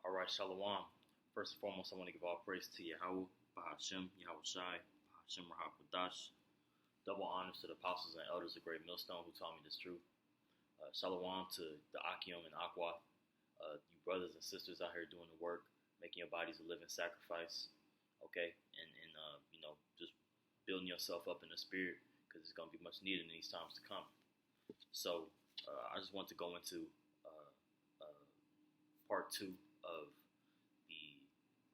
All right, Shalom. First and foremost, I want to give all praise to Yahweh, Bahashem, Yahweh Shai, Bahashem Rahapadash. Double honors to the apostles and elders of Great Millstone who taught me this truth. Shalom to the Akim and Aqua, you brothers and sisters out here doing the work, making your bodies a living sacrifice, okay? And just building yourself up in the spirit because it's going to be much needed in these times to come. So I just want to go into part 2 of the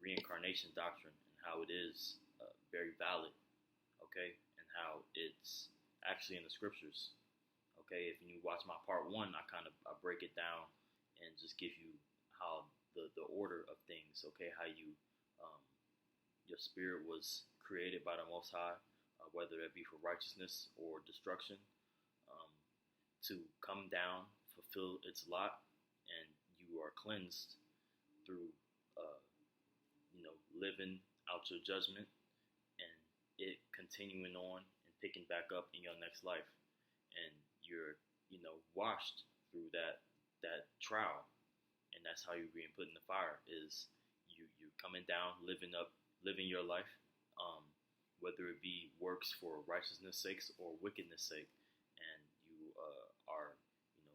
reincarnation doctrine and how it is very valid, okay, and how it's actually in the scriptures, okay. If you watch my part 1, I break it down and just give you how the order of things, okay, how you your spirit was created by the Most High, whether that be for righteousness or destruction, to come down, fulfill its lot, and you are cleansed through living out your judgment and it continuing on and picking back up in your next life, and you're washed through that trial, and that's how you're being put in the fire, is you coming down, living your life, whether it be works for righteousness sakes or wickedness sake, and you are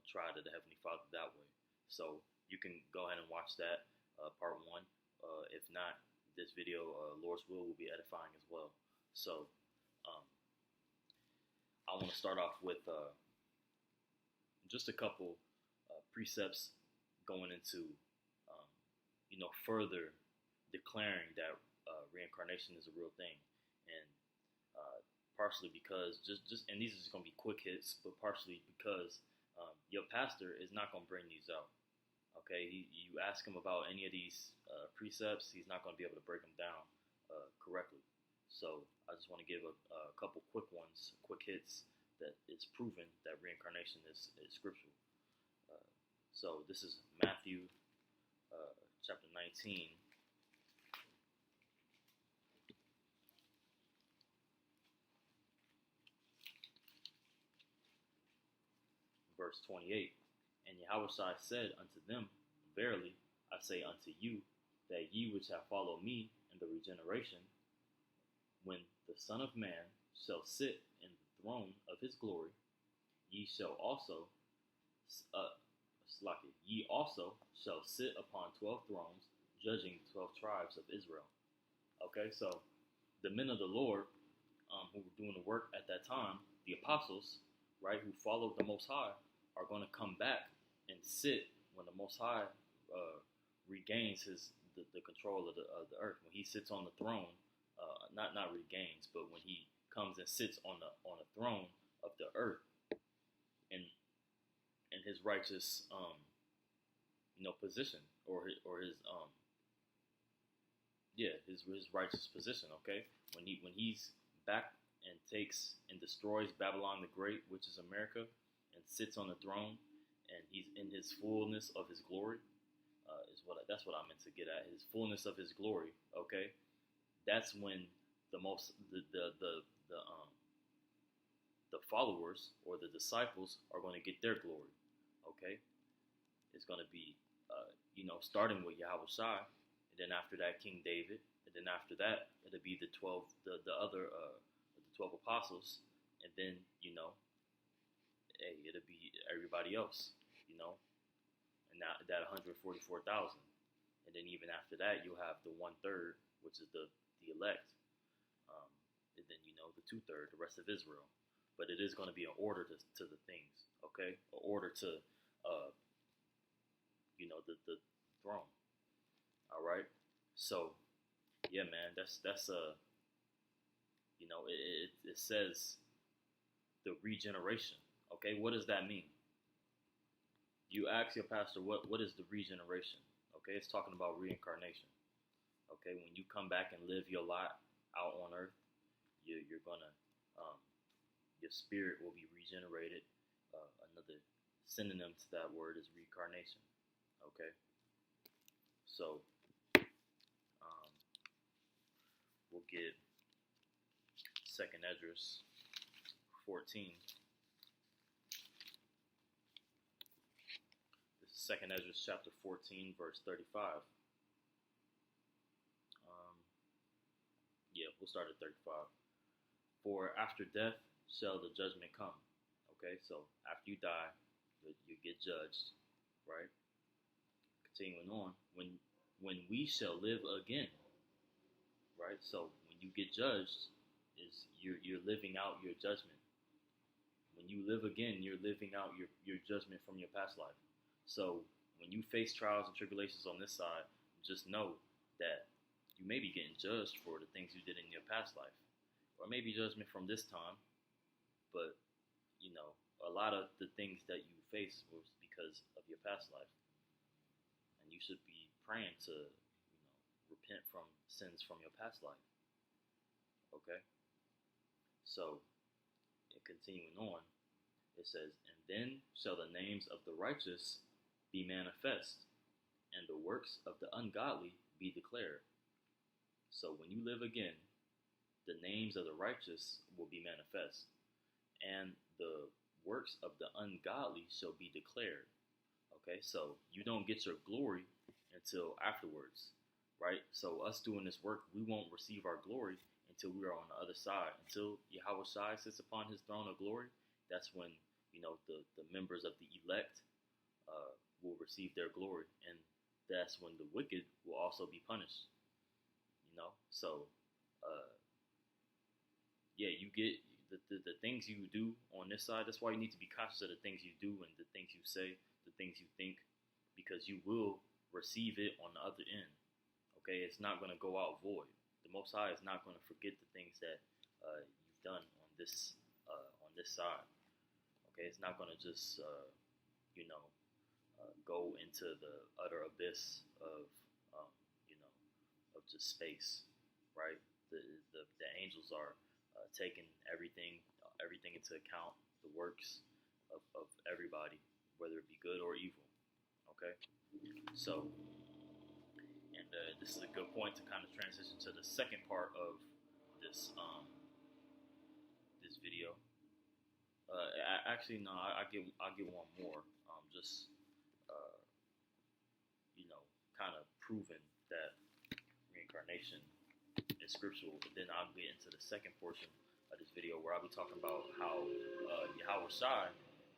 tried to the Heavenly Father that way. So you can go ahead and watch that part 1. If not, this video, Lord's will be edifying as well. So I want to start off with just a couple precepts going into further declaring that reincarnation is a real thing, and partially because and these are just going to be quick hits, but partially because your pastor is not going to bring these out. Okay, you ask him about any of these precepts, he's not going to be able to break them down correctly. So I just want to give a couple quick ones, quick hits, that it's proven that reincarnation is scriptural. So this is Matthew chapter 19. Verse 28. And Yahushua said unto them, Verily I say unto you, that ye which have followed me in the regeneration, when the Son of Man shall sit in the throne of his glory, ye also shall sit upon 12 thrones, judging 12 tribes of Israel. Okay, so the men of the Lord who were doing the work at that time, the apostles, right, who followed the Most High, are going to come back and sit when the Most High regains the control of the earth. When he sits on the throne, not regains, but when he comes and sits on the throne of the earth, in his righteous position, or his righteous position. Okay, when he's back and takes and destroys Babylon the Great, which is America, and sits on the throne, and he's in his fullness of his glory, that's what I meant to get at. His fullness of his glory. Okay, that's when the followers or the disciples are going to get their glory. Okay, it's going to be starting with Yahweh Shai, and then after that King David, and then after that it'll be the 12 apostles, and then it'll be everybody else, and that 144,000, and then even after that you'll have the 1/3, which is the elect, and then the 2/3, the rest of Israel. But it is going to be an order to the things, okay, an order to the throne. All right, so yeah, man, that's it says the regeneration. Okay, what does that mean? You ask your pastor, what is the regeneration? Okay, it's talking about reincarnation. Okay, when you come back and live your life out on earth, you're gonna, your spirit will be regenerated. Another synonym to that word is reincarnation. Okay, so we'll get 2nd Esdras 14. 2nd Ezra chapter 14, verse 35. Yeah, we'll start at 35. For after death shall the judgment come. Okay, so after you die, you get judged, right? Continuing on, when we shall live again, right? So when you get judged, is you're living out your judgment. When you live again, you're living out your judgment from your past life. So when you face trials and tribulations on this side, just know that you may be getting judged for the things you did in your past life, or maybe judgment from this time. But you know, a lot of the things that you face was because of your past life, and you should be praying to, repent from sins from your past life. Okay, so continuing on, it says, "And then shall the names of the righteous be manifest, and the works of the ungodly be declared." So when you live again, the names of the righteous will be manifest, and the works of the ungodly shall be declared. Okay, so you don't get your glory until afterwards, right? So us doing this work, we won't receive our glory until we are on the other side. Until Yahweh Shai sits upon his throne of glory, that's when, the members of the elect will receive their glory. And that's when the wicked will also be punished. So, yeah, you get the things you do on this side. That's why you need to be conscious of the things you do and the things you say, the things you think, because you will receive it on the other end. Okay, it's not going to go out void. The Most High is not going to forget the things that you've done on this side. Okay, it's not going to just go into the utter abyss of um, of just space, right? The angels are taking everything into account, the works of everybody, whether it be good or evil. Okay, so. And this is a good point to kind of transition to the second part of this this video. Actually, no, I'll get one more. Just uh, kind of proving that reincarnation is scriptural. But then I'll get into the second portion of this video where I'll be talking about how Yahweh Shai,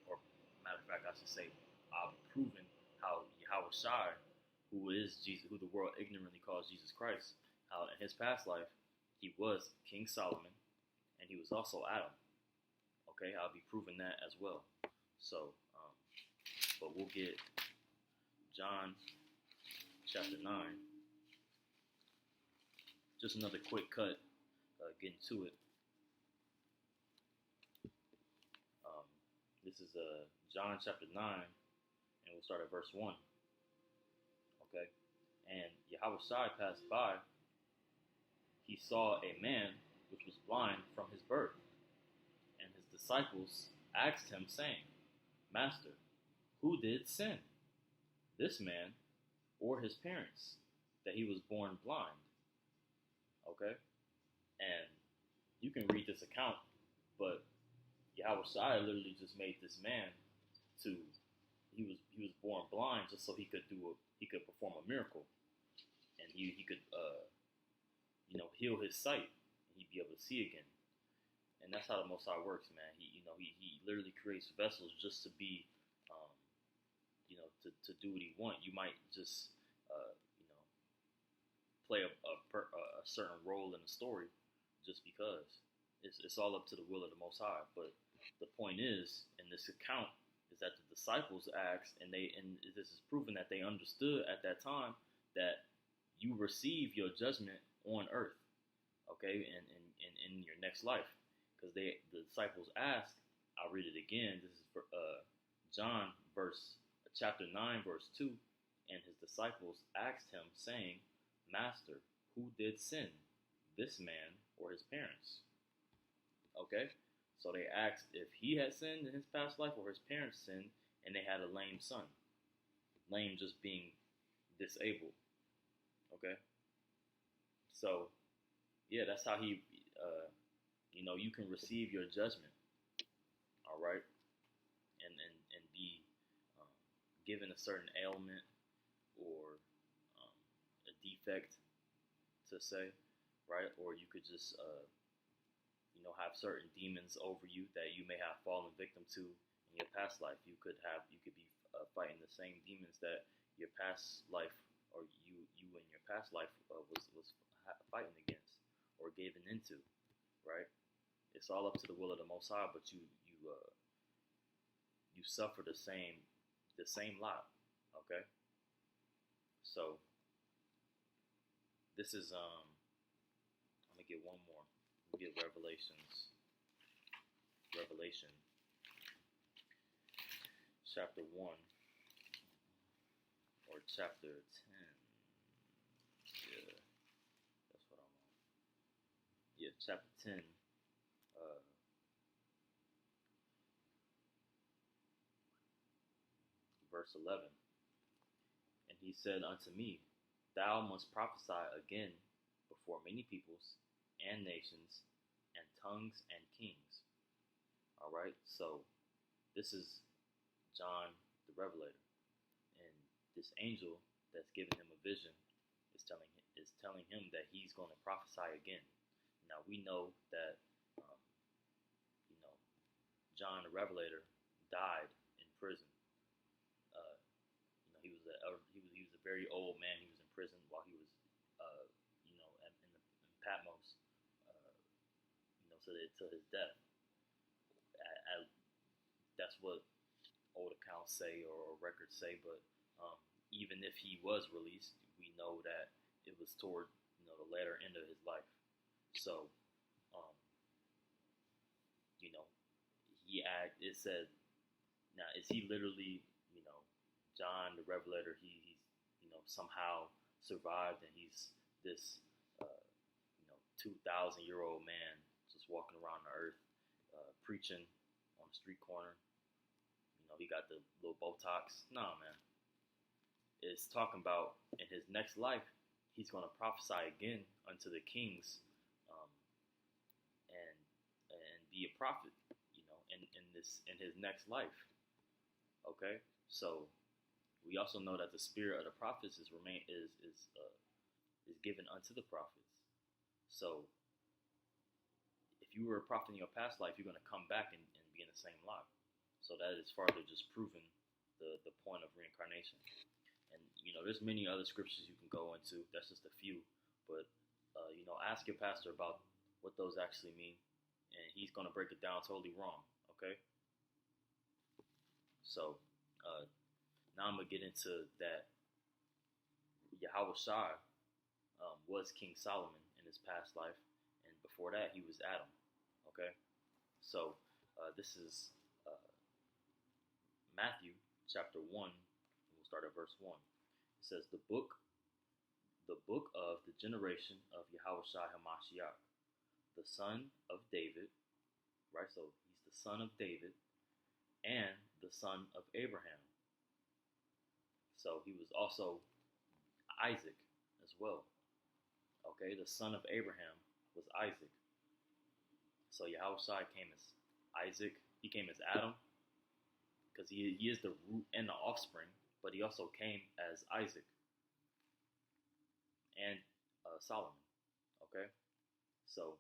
or matter of fact, I should say, I'll be proving how Yahweh Shai, who is Jesus, who the world ignorantly calls Jesus Christ, how in his past life he was King Solomon, and he was also Adam. Okay, I'll be proving that as well. So, but we'll get John chapter 9. Just another quick cut, getting to it. This is John chapter 9, and we'll start at verse 1. Okay, and Yahweh Shai passed by. He saw a man which was blind from his birth, and his disciples asked him, saying, Master, who did sin, this man or his parents, that he was born blind? Okay, and you can read this account, but Yahweh Shai literally just made this man he was born blind just so he could perform a miracle, and he could heal his sight, and he'd be able to see again. And that's how the Most High works, man. He literally creates vessels just to be to do what he wants. You might just play a certain role in the story just because it's all up to the will of the Most High. But the point is, in this account, is that the disciples asked, and this is proven that they understood at that time that you receive your judgment on earth, okay, and in your next life, because the disciples asked. I'll read it again. This is for John chapter 9 verse 2, and his disciples asked him, saying, Master, who did sin, this man or his parents? Okay, so they asked if he had sinned in his past life or his parents sinned, and they had a lame son. Lame just being disabled. Okay, so yeah, that's how he, you can receive your judgment. All right, and be given a certain ailment or a defect, to say, right? Or you could just have certain demons over you that you may have fallen victim to in your past life. You could be fighting the same demons that your past life, or you in your past life was fighting against or given into, right? It's all up to the will of the Most High, but you suffer the same lot. Okay, so this is I'm gonna get one more. We'll get Revelation chapter 1 or chapter 10. Yeah, that's what I'm on. Yeah, chapter 10, verse 11. And he said unto me, Thou must prophesy again before many peoples and nations and tongues and kings. All right, so this is John the Revelator, and this angel that's giving him a vision is telling him that he's going to prophesy again. Now we know that um, you know John the Revelator died in prison. He was a very old man. He was in prison while he was in Patmos, to his death. That's what old accounts say or records say, but even if he was released, we know that it was toward the latter end of his life. So, um, you know, it said, now is he literally John the Revelator? He's somehow survived, and he's this 2,000-year-old man just walking around the earth, preaching on the street corner. He got the little Botox. No, man. It's talking about in his next life, he's going to prophesy again unto the kings, um, and be a prophet. In his next life. Okay, so we also know that the spirit of the prophets is given unto the prophets. So if you were a prophet in your past life, you're going to come back and be in the same lot. So that is farther just proving the point of reincarnation. And there's many other scriptures you can go into. That's just a few, but ask your pastor about what those actually mean, and he's going to break it down totally wrong. Okay. So now I'm gonna get into that. Yahweh Shai was King Solomon in his past life, and before that he was Adam. Okay, so this is Matthew chapter 1. We'll start at verse 1. It says, the book of the generation of Yahweh Shai Hamashiach, the son of David, right? So he's the son of David and the son of Abraham. So he was also Isaac as well. Okay, the son of Abraham was Isaac. So Yahweh Shai came as Isaac. He came as Adam, because he is the root and the offspring, but he also came as Isaac and Solomon. Okay, so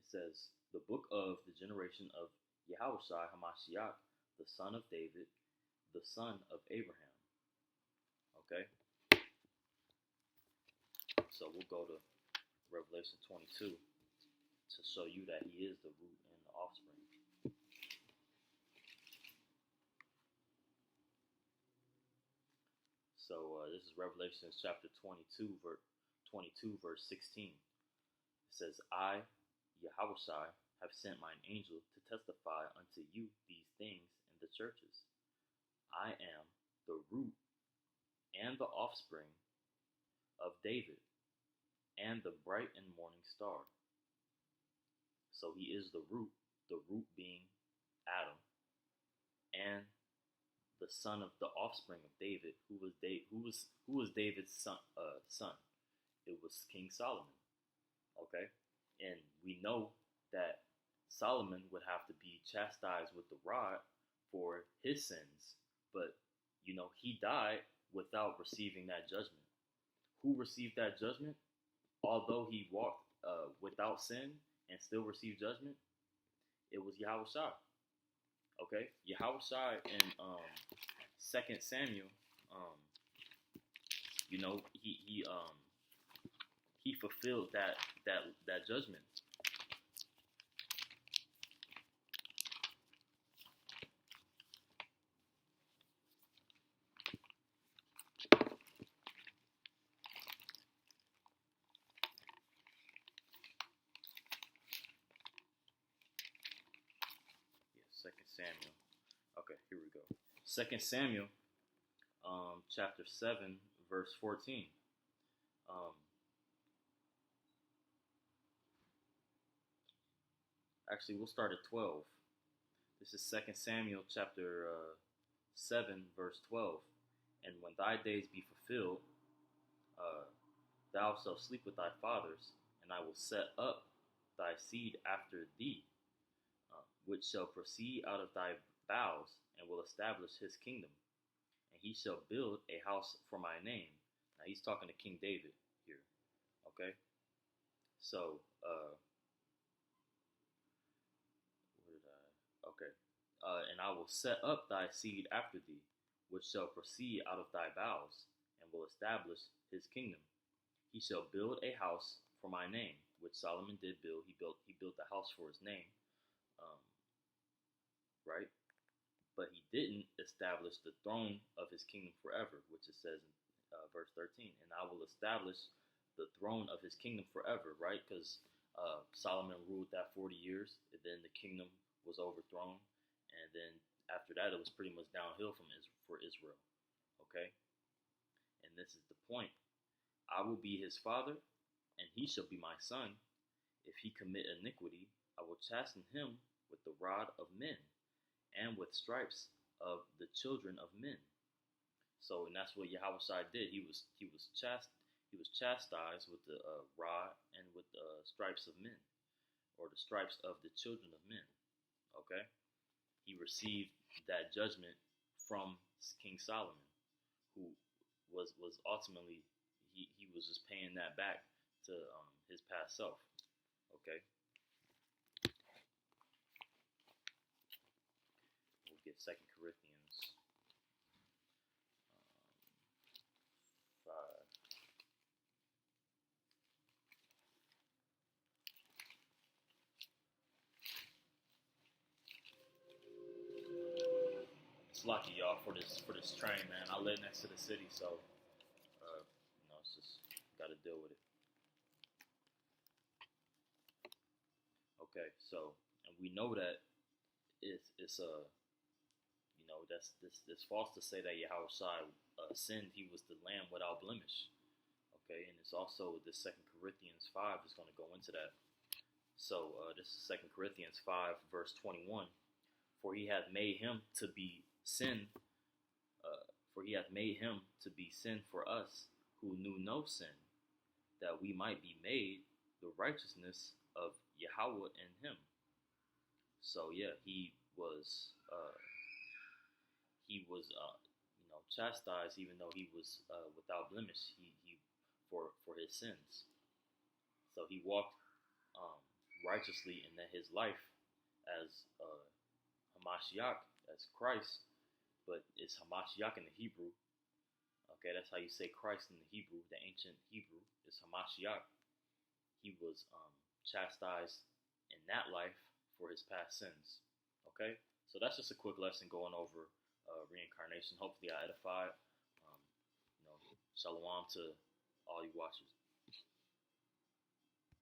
it says, the book of the generation of Yahweh Shai Hamashiach, the son of David, the son of Abraham. Okay, so we'll go to Revelation 22 to show you that he is the root and the offspring. So this is Revelation chapter 22, verse 16. It says, I, Yahweh Shai, have sent mine angel to testify unto you these things in the churches. I am the root and the offspring of David and the bright and morning star. So he is the root being Adam, and the son of the offspring of David, who was David's son. It was King Solomon. Okay, and we know that Solomon would have to be chastised with the rod for his sins, but he died without receiving that judgment. Who received that judgment? although he walked without sin and still received judgment, it was Yahweh Shai. Okay, Yahweh Shai in Second Samuel, um, he fulfilled that judgment. Yeah, Second Samuel. Okay, here we go. Second Samuel, chapter 7, verse 14. Um, Actually, we'll start at 12. This is Second Samuel, chapter 7, verse 12. And when thy days be fulfilled, uh, thou shalt sleep with thy fathers, and I will set up thy seed after thee, which shall proceed out of thy bowels, and will establish his kingdom. And he shall build a house for my name. Now he's talking to King David here. Okay? So, where did I? Okay. And I will set up thy seed after thee, which shall proceed out of thy bowels, and will establish his kingdom. He shall build a house for my name, which Solomon did build. He built the house for his name, um, right? But he didn't establish the throne of his kingdom forever, which it says in verse 13. And I will establish the throne of his kingdom forever, right? Because Solomon ruled that 40 years, and then the kingdom was overthrown, and then after that, it was pretty much downhill for Israel. Okay, and this is the point. I will be his father, and he shall be my son. If he commit iniquity, I will chasten him with the rod of men, and with stripes of the children of men. So, and that's what Yahweh Shai did. He was chastised with the rod and with the stripes of men, or the stripes of the children of men. Okay, he received that judgment from King Solomon, who was ultimately he was just paying that back to his past self. Okay, we'll get 2 Corinthians 5. It's lucky, y'all, for this train, man. I live next to the city, so it's just got to deal with it. Okay, so, and we know that it's that's false to say that Yahweh Shai sinned. He was the lamb without blemish. Okay, and it's also the 2 Corinthians 5 is going to go into that. So this is 2 Corinthians 5 verse 21. For he hath made him to be sin. For he hath made him to be sin for us, who knew no sin, that we might be made the righteousness of Yahweh in him. So yeah, he was chastised, even though he was without blemish. He for his sins. So he walked righteously in his life as Hamashiach, as Christ, but it's Hamashiach in the Hebrew. Okay, that's how you say Christ in the Hebrew, the ancient Hebrew is Hamashiach. He was chastised in that life for his past sins. Okay, so that's just a quick lesson going over reincarnation. Hopefully, I edified. Shalom to all you watchers.